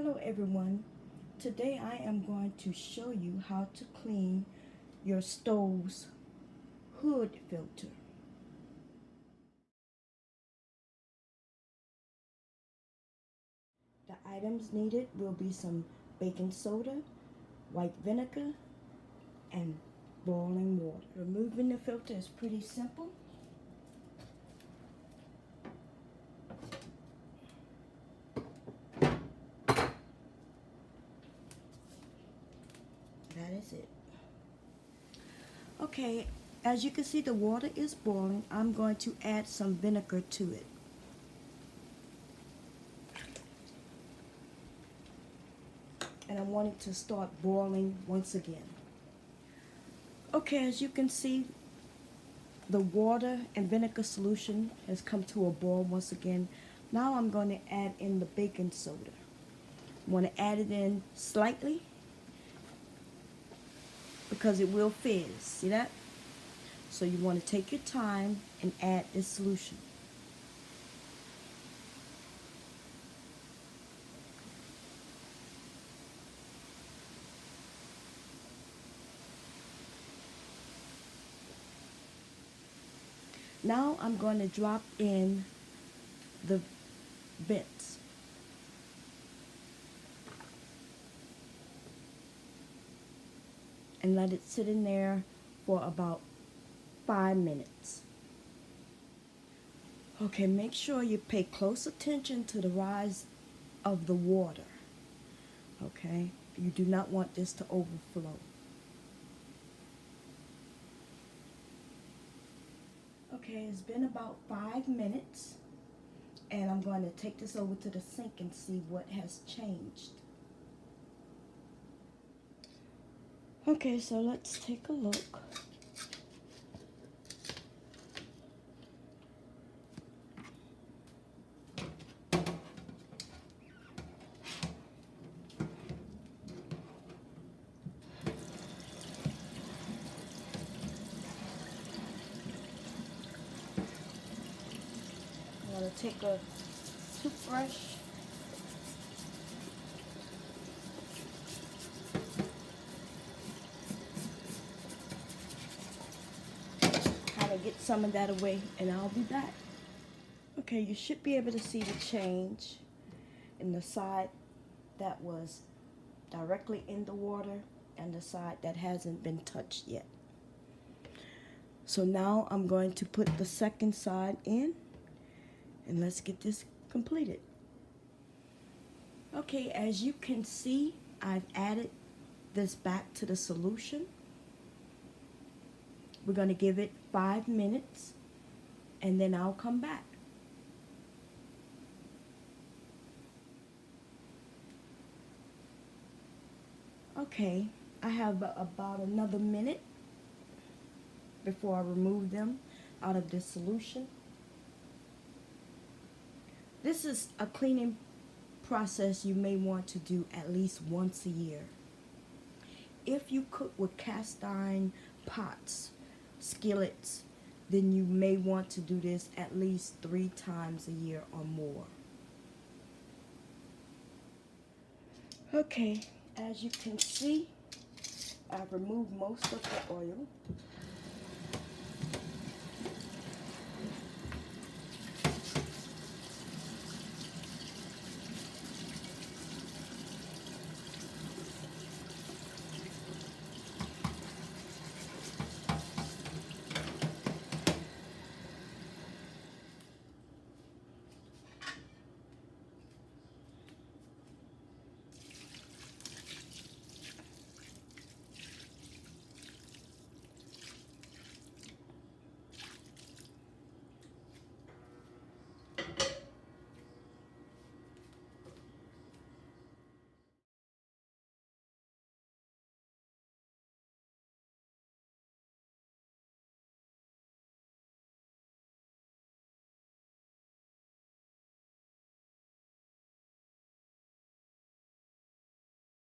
Hello everyone. Today I am going to show you how to clean your stove's hood filter. The items needed will be some baking soda, white vinegar, and boiling water. Removing the filter is pretty simple. That is it. Okay, as you can see, the water is boiling. I'm going to add some vinegar to it. And I want it to start boiling once again. Okay, as you can see, the water and vinegar solution has come to a boil once again. Now I'm going to add in the baking soda. I want to add it in slightly because it will fizz. See that? So you want to take your time and add this solution. Now I'm going to drop in the bits. And let it sit in there for about 5 minutes. Okay, make sure you pay close attention to the rise of the water. Okay, you do not want this to overflow. Okay, it's been about 5 minutes, and I'm going to take this over to the sink and see what has changed. Okay, so let's take a look. I'm going to take a toothbrush kind of get some of that away, and I'll be back. Okay, you should be able to see the change in the side that was directly in the water and the side that hasn't been touched yet. So now I'm going to put the second side in, and let's get this completed. Okay, as you can see, I've added this back to the solution. We're going to give it 5 minutes, and then I'll come back. Okay, I have about another minute before I remove them out of this solution. This is a cleaning process you may want to do at least once a year. If you cook with cast iron pots, skillets, then you may want to do this at least 3 times a year or more. Okay, as you can see, I've removed most of the oil.